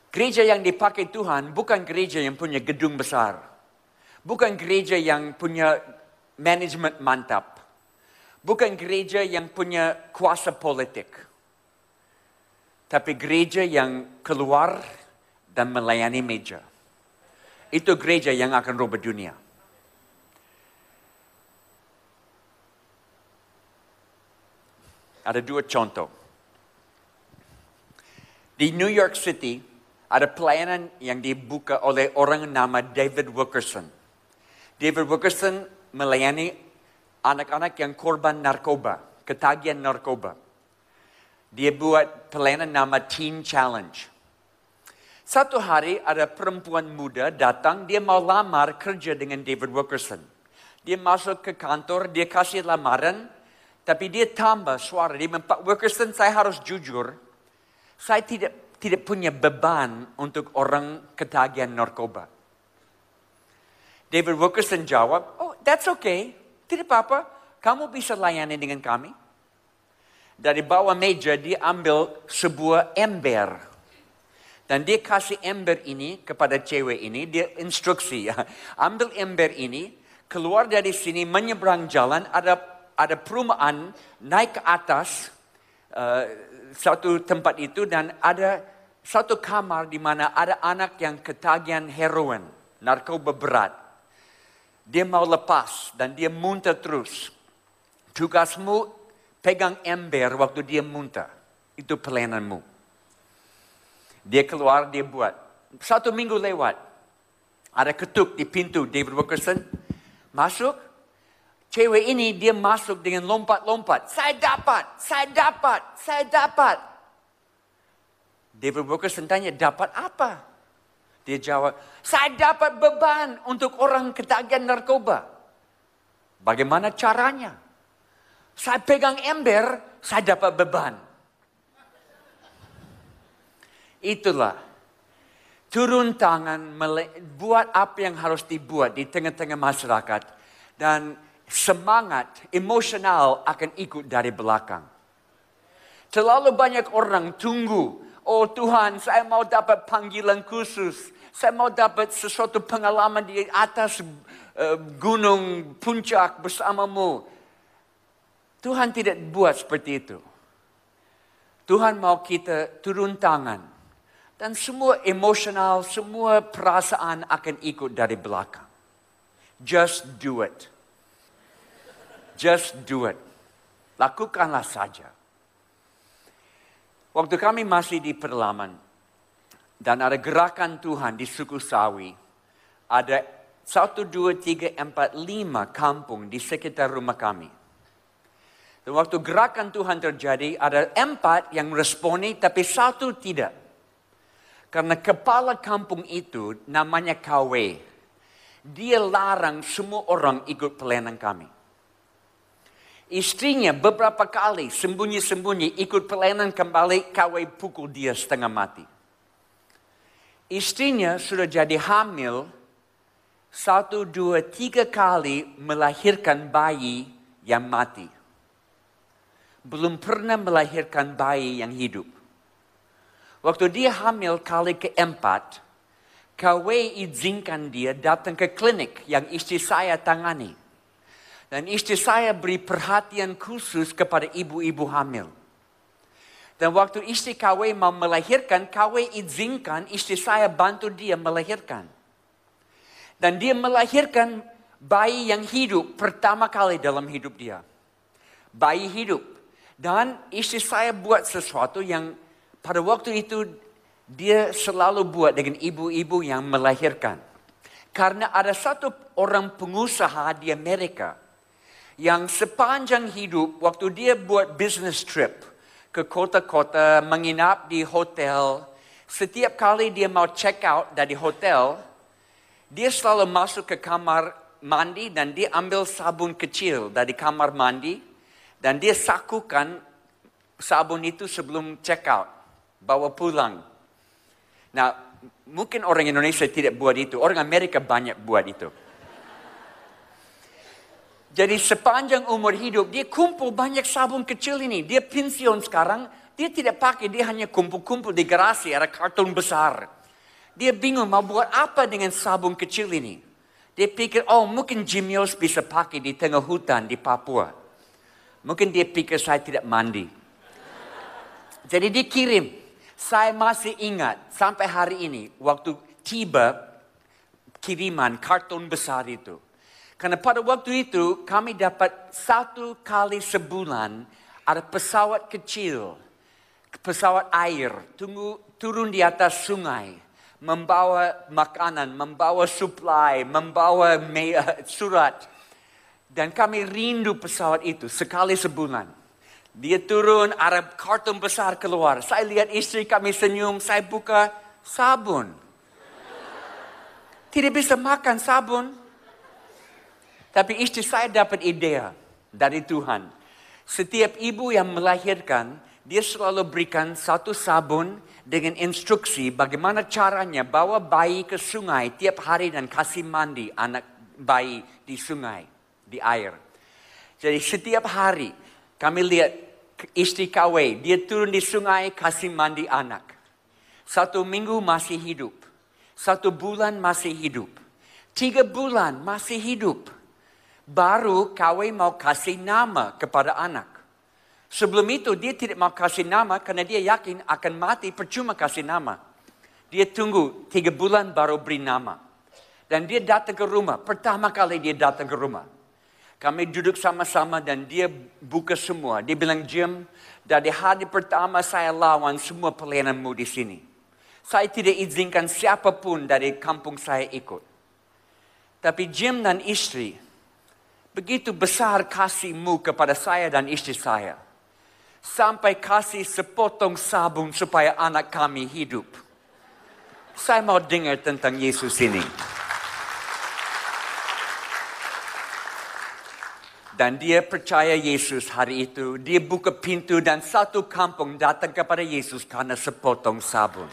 Gereja yang dipakai Tuhan bukan gereja yang punya gedung besar. Bukan gereja yang punya manajemen mantap. Bukan gereja yang punya kuasa politik. Tapi gereja yang keluar dan melayani meja. Itu gereja yang akan rubah dunia. Ada 2 contoh. Di New York City, ada pelayanan yang dibuka oleh orang nama David Wilkerson. David Wilkerson melayani anak-anak yang korban narkoba, ketagihan narkoba. Dia buat pelayanan nama Teen Challenge. Satu hari ada perempuan muda datang, dia mau lamar kerja dengan David Wilkerson. Dia masuk ke kantor, dia kasih lamaran, tapi dia tambah suara. Dia bilang, Pak Wilkerson, saya harus jujur. Saya tidak punya beban untuk orang ketagihan narkoba. David Wilkerson jawab, oh that's okay. Tidak apa-apa, kamu bisa layani dengan kami. Dari bawah meja dia ambil sebuah ember. Dan dia kasih ember ini kepada cewek ini, dia instruksi ya. Ambil ember ini, keluar dari sini, menyeberang jalan, ada perumahan, naik ke atas satu tempat itu dan ada satu kamar di mana ada anak yang ketagihan heroin, narkoba berat. Dia mau lepas dan dia muntah terus. Tugasmu pegang ember waktu dia muntah. Itu pelayananmu. Dia keluar, dia buat. 1 minggu lewat. Ada ketuk di pintu David Wilkerson. Masuk. Cewek ini dia masuk dengan lompat-lompat. Saya dapat. David Wilkerson tanya, dapat apa? Dia jawab, saya dapat beban untuk orang ketagihan narkoba. Bagaimana caranya? Saya pegang ember, saya dapat beban. Itulah. Turun tangan, buat apa yang harus dibuat di tengah-tengah masyarakat. Dan semangat emosional akan ikut dari belakang. Terlalu banyak orang tunggu. Oh Tuhan, saya mau dapat panggilan khusus. Saya mau dapat sesuatu pengalaman di atas gunung puncak bersamamu. Tuhan tidak buat seperti itu. Tuhan mau kita turun tangan. Dan semua emosional, semua perasaan akan ikut dari belakang. Just do it. Just do it. Lakukanlah saja. Waktu kami masih di pedalaman dan ada gerakan Tuhan di suku Sawi, ada 1, 2, 3, 4, 5 kampung di sekitar rumah kami. Dan waktu gerakan Tuhan terjadi, ada 4 yang responi tapi 1 tidak. Karena kepala kampung itu namanya KW. Dia larang semua orang ikut pelayanan kami. Istrinya beberapa kali sembunyi-sembunyi ikut pelayanan kembali, KW pukul dia setengah mati. Istrinya sudah jadi hamil 1, 2, 3 kali melahirkan bayi yang mati. Belum pernah melahirkan bayi yang hidup. Waktu dia hamil kali keempat, KW izinkan dia datang ke klinik yang istri saya tangani. Dan istri saya beri perhatian khusus kepada ibu-ibu hamil. Dan waktu istri KW mau melahirkan, KW izinkan istri saya bantu dia melahirkan. Dan dia melahirkan bayi yang hidup pertama kali dalam hidup dia. Bayi hidup. Dan istri saya buat sesuatu yang pada waktu itu dia selalu buat dengan ibu-ibu yang melahirkan. Karena ada satu orang pengusaha di Amerika yang sepanjang hidup waktu dia buat business trip ke kota-kota, menginap di hotel, setiap kali dia mau check out dari hotel, dia selalu masuk ke kamar mandi dan dia ambil sabun kecil dari kamar mandi dan dia sakukan sabun itu sebelum check out, bawa pulang. Nah, mungkin orang Indonesia tidak buat itu, orang Amerika banyak buat itu. Jadi sepanjang umur hidup, dia kumpul banyak sabun kecil ini. Dia pensiun sekarang, dia tidak pakai, dia hanya kumpul-kumpul di garasi, ada karton besar. Dia bingung mau buat apa dengan sabun kecil ini. Dia pikir, mungkin Jim Yos bisa pakai di tengah hutan di Papua. Mungkin dia pikir saya tidak mandi. Jadi dia kirim. Saya masih ingat sampai hari ini, waktu tiba kiriman karton besar itu. Karena pada waktu itu kami dapat 1 kali sebulan ada pesawat kecil, pesawat air, turun di atas sungai. Membawa makanan, membawa supply, membawa surat. Dan kami rindu pesawat itu sekali sebulan. Dia turun, ada karton besar keluar. Saya lihat istri kami senyum, saya buka sabun. Tidak bisa makan sabun. Tapi istri saya dapat ide dari Tuhan. Setiap ibu yang melahirkan, dia selalu berikan 1 sabun dengan instruksi bagaimana caranya bawa bayi ke sungai tiap hari dan kasih mandi anak bayi di sungai, di air. Jadi setiap hari kami lihat istri KW, dia turun di sungai kasih mandi anak. 1 minggu masih hidup. 1 bulan masih hidup. 3 bulan masih hidup. Baru KW mau kasih nama kepada anak. Sebelum itu dia tidak mau kasih nama karena dia yakin akan mati percuma kasih nama. Dia tunggu 3 bulan baru beri nama. Dan dia datang ke rumah. Pertama kali dia datang ke rumah. Kami duduk sama-sama dan dia buka semua. Dia bilang, Jim, dari hari pertama saya lawan semua pelayananmu di sini. Saya tidak izinkan siapapun dari kampung saya ikut. Tapi Jim dan istri, begitu besar kasihmu kepada saya dan istri saya. Sampai kasih sepotong sabun supaya anak kami hidup. Saya mau dengar tentang Yesus ini. Dan dia percaya Yesus hari itu. Dia buka pintu dan 1 kampung datang kepada Yesus karena sepotong sabun.